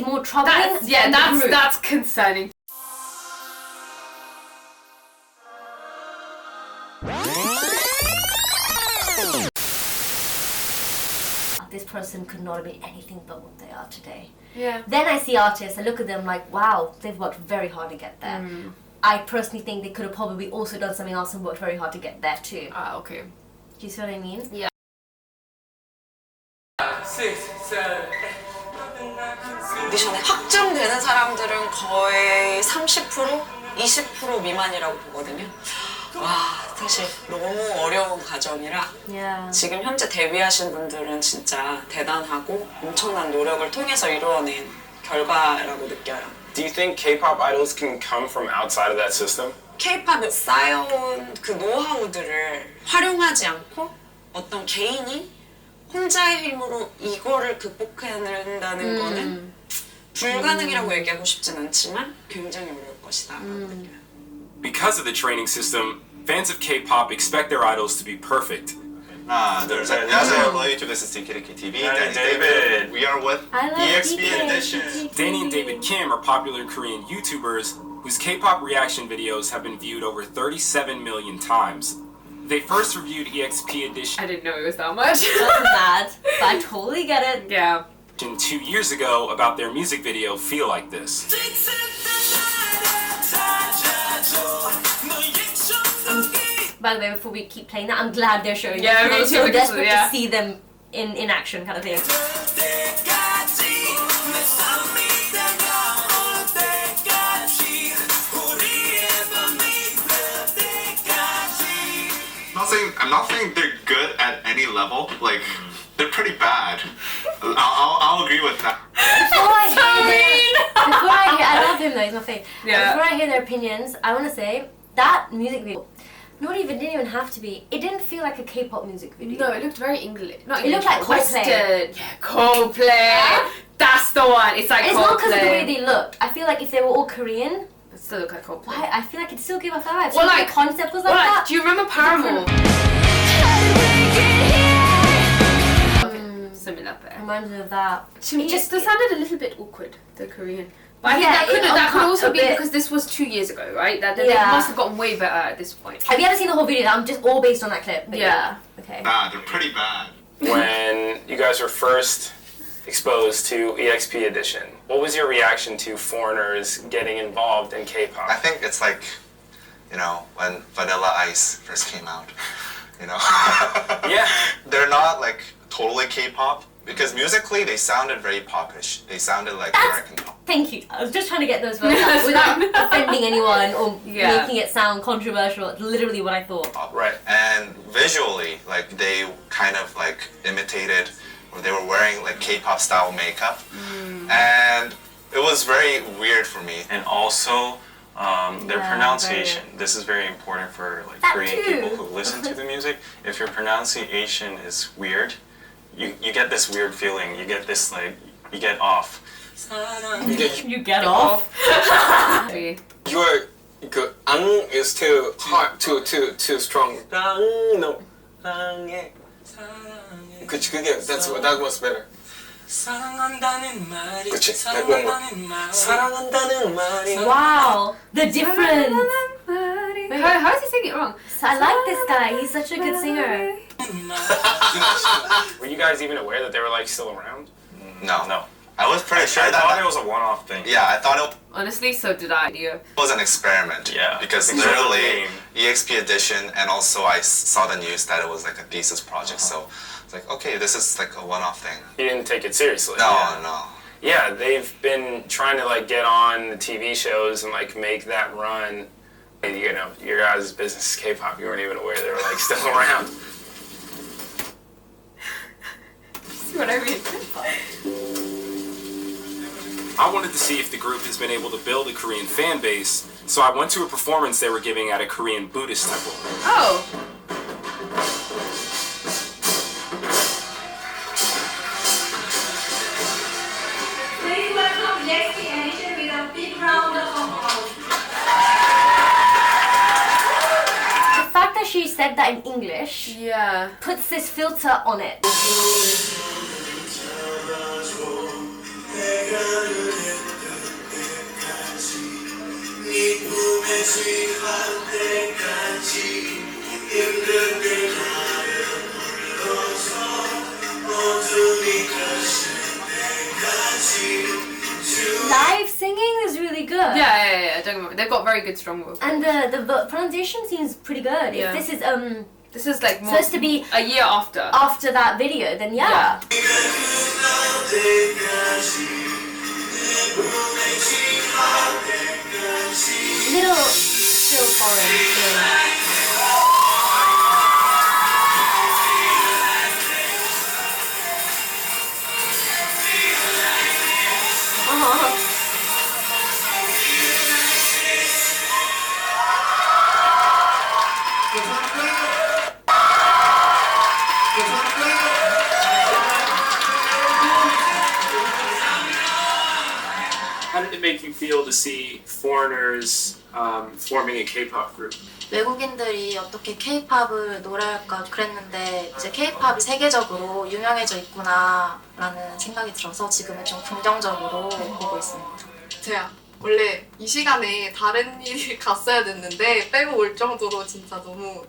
more troubling. That's concerning. This person could not have been anything but what they are today. Yeah. Then I see artists, I look at them like, wow, they've worked very hard to get there. I personally think they could have probably also done something else and worked very hard to get there too. Ah, okay. Do you see what I mean? Yeah. 6, 7, 오디션에 확정되는 사람들은 거의 30%? 20% 미만이라고 보거든요. 와, 사실 너무 어려운 과정이라 Yeah. 지금 현재 데뷔하신 분들은 진짜 대단하고 엄청난 노력을 통해서 이루어낸 결과라고 느껴요. Do you think K-pop idols can come from outside of that system? K-팝에 쌓여온 그 노하우들을 활용하지 않고 어떤 개인이 혼자의 힘으로 이거를 극복해낸다는 거는 불가능이라고 얘기하고 싶진 않지만 굉장히 어려울 것이다 라고 느껴요. Because of the training system, fans of K-pop expect their idols to be perfect. 하나, 둘, 셋. 안녕하세요. Hello YouTube, this is TKDK TV. Danny David. We are with I love EXP DK. Edition. Danny and David Kim are popular Korean YouTubers whose K-pop reaction videos have been viewed over 37 million times. They first reviewed EXP Edition I didn't know it was that much. That's bad, but I totally get it. Yeah. 2 years ago about their music video Feel Like This. By the way, before we keep playing that, I'm glad they're showing Yeah, it. me I'm too, so because, desperate yeah. to see them in action kind of thing. I'm not saying they're good at any level. Like, they're pretty bad. I'll agree with that. I love him though, he's my fave. Yeah. Before I hear their opinions, I want to say that music video, didn't even have to be. It didn't feel like a K-pop music video. No, it looked very English. Not It English, looked like but Western. Coldplay. Yeah, Coldplay. Yeah. That's the one. It's like And it's Coldplay. not because of the way they looked. I feel like if they were all Korean, It still look like Coldplay. I feel like it still gave off that vibe. Well, So like- the concept was like Well, that. do you remember Paramore? Similar there. Reminds me of that. To me, just they sounded a little bit awkward, the Korean. But I Yeah, think that could also a be bit. because this was 2 years ago, right? That they Yeah. must have gotten way better at this point. Have you ever seen the whole video? I'm just all based on that clip. But Yeah. Okay. Nah, they're pretty bad. When you guys were first exposed to EXP Edition, what was your reaction to foreigners getting involved in K-pop? I think it's like, you know, when Vanilla Ice first came out, you know. Yeah. They're not like totally K-pop because musically they sounded very popish. They sounded like American pop. Thank you. I was just trying to get those words out without offending anyone or Yeah. making it sound controversial. It's literally what I thought. Right. And visually, like they kind of like imitated, or they were wearing like K-pop style makeup, and it was very weird for me. And also their Yeah, pronunciation. This is very important for like That Korean too. people who listen to the music. If your pronunciation is weird, you get this weird feeling. You get this like you get off. You get off. Your ang is too hard, too strong. No. That was better. 그치, that one more. 사랑한다는 말이. Wow. The difference. How is he singing it wrong? I like this guy. He's such a good singer. Were you guys even aware that they were like still around? No. I was pretty sure I that. thought it was a one-off thing. Yeah, I thought it Honestly, so did I. Yeah. was an experiment. Yeah. Because It's a little literally game. EXP Edition, and also I saw the news that it was like a thesis project. So it's like, okay, this is like a one-off thing. You didn't take it seriously. No. Yeah, they've been trying to like get on the TV shows and like make that run. And, you know, your guys' business is K-pop. You weren't even aware they were like still around. See what I mean? I wanted to see if the group has been able to build a Korean fan base, so I went to a performance they were giving at a Korean Buddhist temple. Oh. Please welcome EXP Edition with a big round of applause. The fact that she said that in English Yeah. puts this filter on it. Live singing is really good. Yeah. Don't get me wrong. They've got very good strong vocals. And the pronunciation seems pretty good. Yeah. If this is This is like more, supposed to be a year after. after that video, then yeah. Little still foreign. How did it make you feel to see foreigners forming a K-pop group? 외국인들이 어떻게 K-팝을 노래할까 그랬는데 이제 K-팝이 세계적으로 유명해져 있구나라는 생각이 들어서 지금은 좀 긍정적으로 보고 있습니다. 제가 원래 이 시간에 다른 일이 갔어야 됐는데 빼고 올 정도로 진짜 너무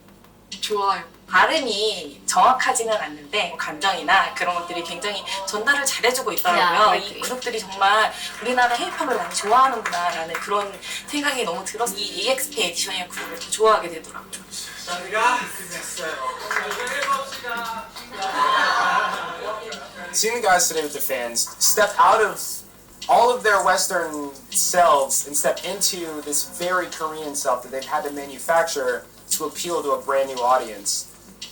좋아요. 발음이 정확하지는 않는데 감정이나 그런 것들이 굉장히 전달을 잘해주고 있더라고요. Yeah, 이 그룹들이 정말 우리나라 K-팝을 많이 좋아하는구나라는 그런 생각이 너무 들어서 이 EXP 에디션이라는 그룹을 더 좋아하게 되더라고요. Seeing the guys today with the fans step out of all of their Western selves and step into this very Korean self that they've had to manufacture to appeal to a brand new audience.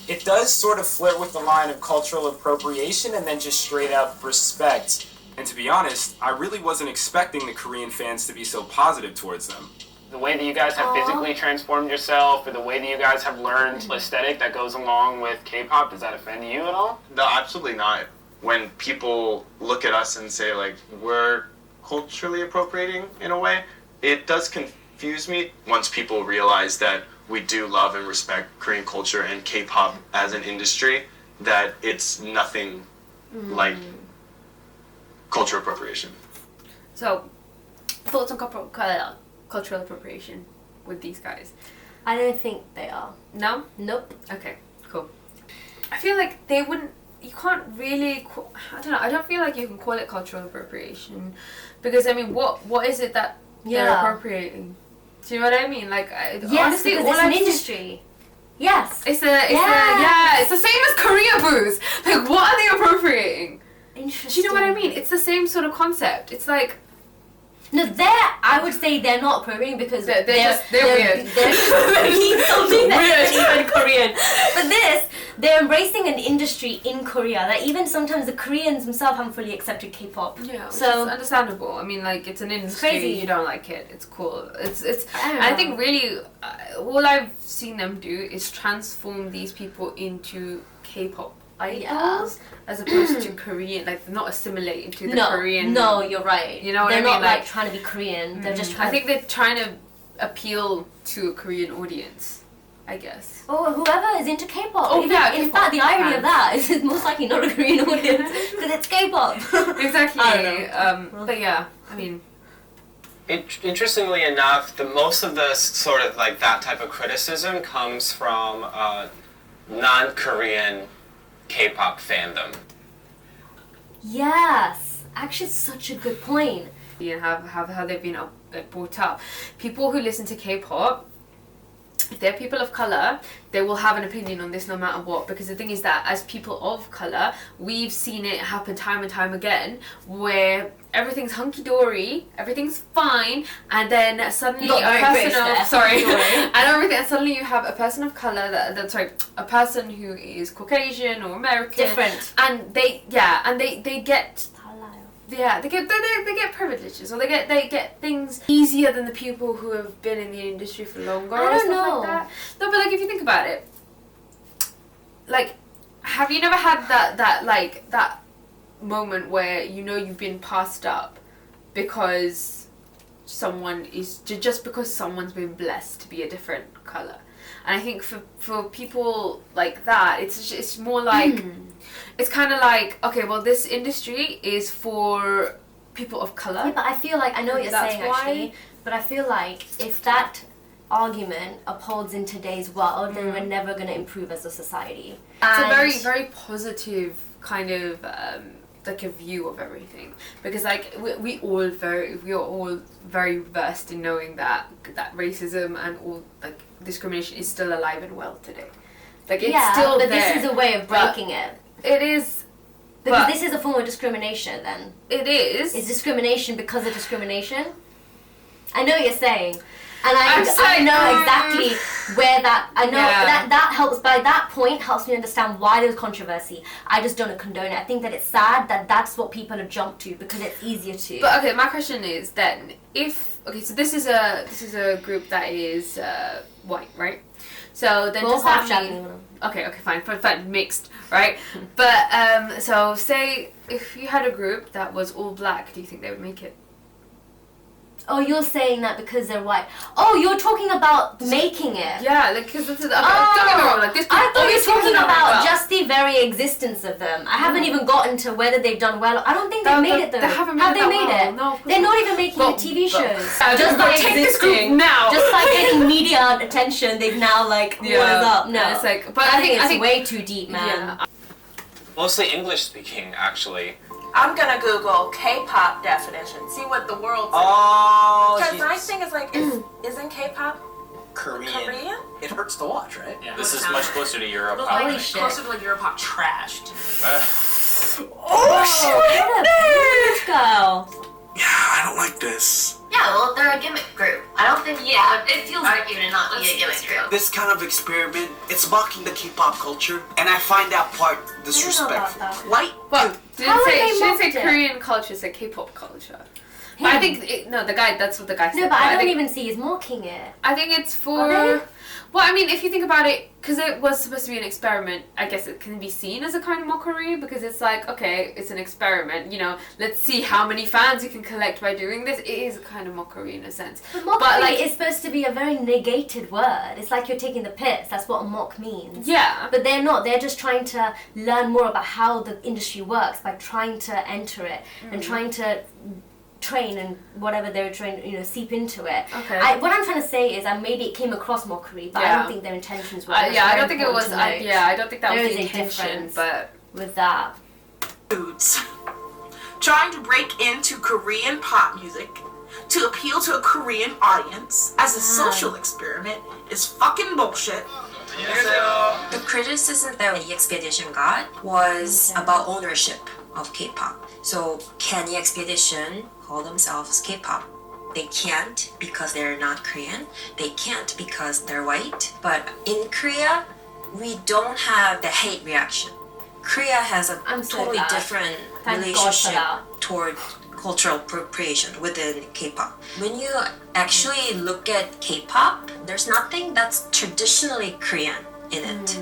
It does sort of flirt with the line of cultural appropriation and then just straight up respect. And to be honest, I really wasn't expecting the Korean fans to be so positive towards them. The way that you guys have physically transformed yourself, or the way that you guys have learned aesthetic that goes along with K-pop, does that offend you at all? No, absolutely not. When people look at us and say like we're culturally appropriating in a way, it does confuse me once people realize that we do love and respect Korean culture and K-pop as an industry, that it's nothing like cultural appropriation. So, thoughts on cultural appropriation with these guys? I don't think they are. No? Nope. Okay, cool. I feel like they wouldn't, you can't really, I don't know, I don't feel like you can call it cultural appropriation. Because, I mean, what is it that they're appropriating? Do you know what I mean? Like, yes, honestly, because it's an industry. Yes. It's the same as Korea booze. Like, what are they appropriating? Interesting. Do you know what I mean? It's the same sort of concept. It's like, no, I would say they're not appropriating because they're weird. They're doing something that's even Korean. But they're embracing an industry in Korea that even sometimes the Koreans themselves haven't fully accepted K-pop. Yeah, so it's understandable. I mean, like, it's an industry. crazy. You don't like it. It's cool. It's. I think really, all I've seen them do is transform these people into K-pop idols as opposed to Korean, like not assimilate into the Korean. No, you're right. You know what they're I mean? They're not like trying to be Korean. They're just trying. I think they're trying to appeal to a Korean audience, I guess. Oh, whoever is into K-pop. Oh, yeah, In K-pop fact, the irony fans. of that is it's most likely not a Korean audience because it's K-pop. Exactly. I don't know. But yeah, I mean. Interestingly enough, the most of the sort of like that type of criticism comes from non-Korean K-pop fandom. Yes, actually, it's such a good point. And how they've been brought up. People who listen to K-pop, if they're people of color, they will have an opinion on this no matter what. Because the thing is that as people of color, we've seen it happen time and time again, where everything's hunky-dory, everything's fine, and then suddenly and suddenly you have a person of color a person who is Caucasian or American, Different. and they get they get privileges, or they get things easier than the people who have been in the industry for longer. I don't or know. Like that. No, but like if you think about it, like, have you never had that moment where you know you've been passed up because because someone's been blessed to be a different color? And I think for people like that, it's more like it's kind of like, okay, well, this industry is for people of color. Yeah, but I feel like I know what you're saying actually, but I feel like if that argument upholds in today's world, then we're never going to improve as a society. It's a very, very positive kind of like a view of everything, because like we are all very versed in knowing that racism and all like discrimination is still alive and well today. Like it's still but there. This is a way of breaking it. It is. Because this is a form of discrimination then. It is. It's discrimination because of discrimination. I know what you're saying. And I know exactly where I know that helps, by that point helps me understand why there's controversy. I just don't condone it. I think that it's sad that that's what people have jumped to because it's easier to. But okay, my question is then, so this is a group that is white, right? So then does that mean... Okay, fine, mixed, right? But, so say if you had a group that was all black, do you think they would make it? Oh, you're saying that because they're white. Oh, you're talking about making it. Yeah, like, because this is... Okay, don't get me wrong, like, this... I thought you were talking about just the very existence of them. I haven't even gotten to whether they've done well. I don't think they've made it, though. They haven't Have made they it made that it? well. No. They're not even making the TV shows. Just by take this group existing. now. Just by getting media attention, they've now, like, what is up? No. It's like... But I think it's way too deep, man. Yeah. Mostly English speaking, actually. I'm gonna Google K-pop definition, see what the world says. Oh, because my thing is like, isn't K-pop Korean? It hurts to watch, right? Yeah. This is much closer to Europe. Holy shit. Closer to like Europop trash. Let's go. Yeah, I don't like this. Yeah, well, they're a gimmick group. I don't think it feels argue to not be a gimmick group. This kind of experiment, it's mocking the K-pop culture, and I find that part disrespectful. White? Well, she didn't say Korean culture, she said K-pop culture. But I think, that's what the guy said. No, but I don't even see he's mocking it. I think it's for... Well, I mean, if you think about it, because it was supposed to be an experiment, I guess it can be seen as a kind of mockery, because it's like, okay, it's an experiment, you know, let's see how many fans you can collect by doing this. It is a kind of mockery in a sense. But mockery is supposed to be a very negated word. It's like you're taking the piss. That's what a mock means. Yeah. But they're not. They're just trying to learn more about how the industry works by trying to enter it and trying to train and whatever they're trying, seep into it. Okay. What I'm trying to say is, maybe it came across mockery, but I don't think their intentions were. I don't think it was. I don't think that was the intention. But with that, foods trying to break into Korean pop music to appeal to a Korean audience as a social experiment is fucking bullshit. The criticism that EXP EDITION got was about ownership of K-pop. So can EXP EDITION call themselves K-pop? They can't because they're not Korean. They can't because they're white. But in Korea, we don't have the hate reaction. Korea has a totally different relationship toward cultural appropriation within K-pop. When you actually look at K-pop, there's nothing that's traditionally Korean in it.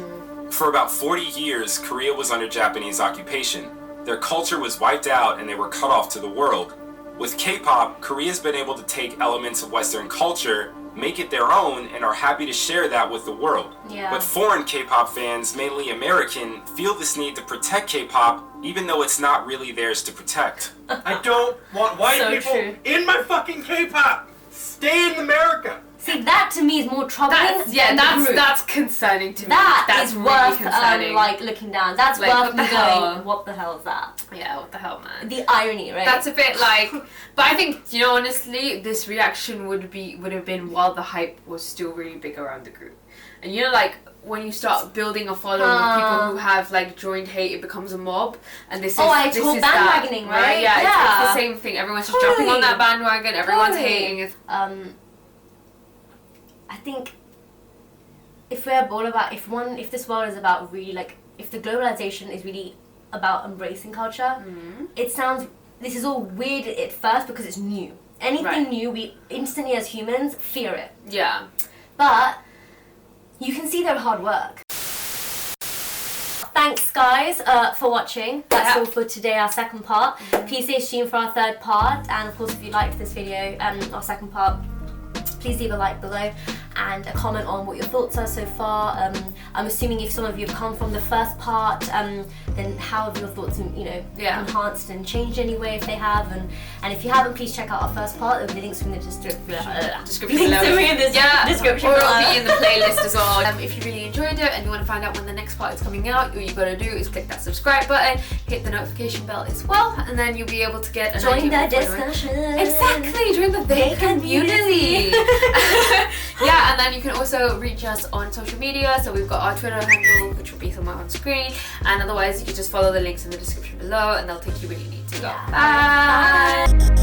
For about 40 years, Korea was under Japanese occupation. Their culture was wiped out and they were cut off to the world. With K-pop, Korea's been able to take elements of Western culture, make it their own, and are happy to share that with the world. Yeah. But foreign K-pop fans, mainly American, feel this need to protect K-pop even though it's not really theirs to protect. I don't want white people in my fucking K-pop. Stay in America. See, that to me is more troubling. That's concerning to me. That's really worth concerning. looking down. That's Like, worth what the me hell? going, what the hell is that? Yeah, what the hell, man? The irony, right? That's a bit like, but I think, honestly, this reaction would have been while the hype was still really big around the group. And like, when you start building a following of people who have like joined hate, it becomes a mob, and this is bandwagoning, right? Yeah, it's the same thing. Everyone's just jumping on that bandwagon. Everyone's hating it. I think if we're all about if this world is about really if the globalization is really about embracing culture, this is all weird at first because it's new. Anything new, we instantly as humans fear it. Yeah. But you can see their hard work. Thanks guys for watching. That's all for today, our second part. Please stay tuned for our third part, and of course if you liked this video, our second part, please leave a like below. and a comment on what your thoughts are so far. I'm assuming if some of you have come from the first part, then how have your thoughts, enhanced and changed anyway if they have, and if you haven't, please check out our first part. There'll be links in the description below. Description or it'll be in the playlist as well. If you really enjoyed it and you want to find out when the next part is coming out, all you gotta do is click that subscribe button, hit the notification bell as well, and then you'll be able to get an join idea the discussion. Exactly, join the They community. Yeah, and then you can also reach us on social media. So we've got our Twitter handle, which will be somewhere on screen, and otherwise you can just follow the links in the description below, and they'll take you where you need to go. Bye.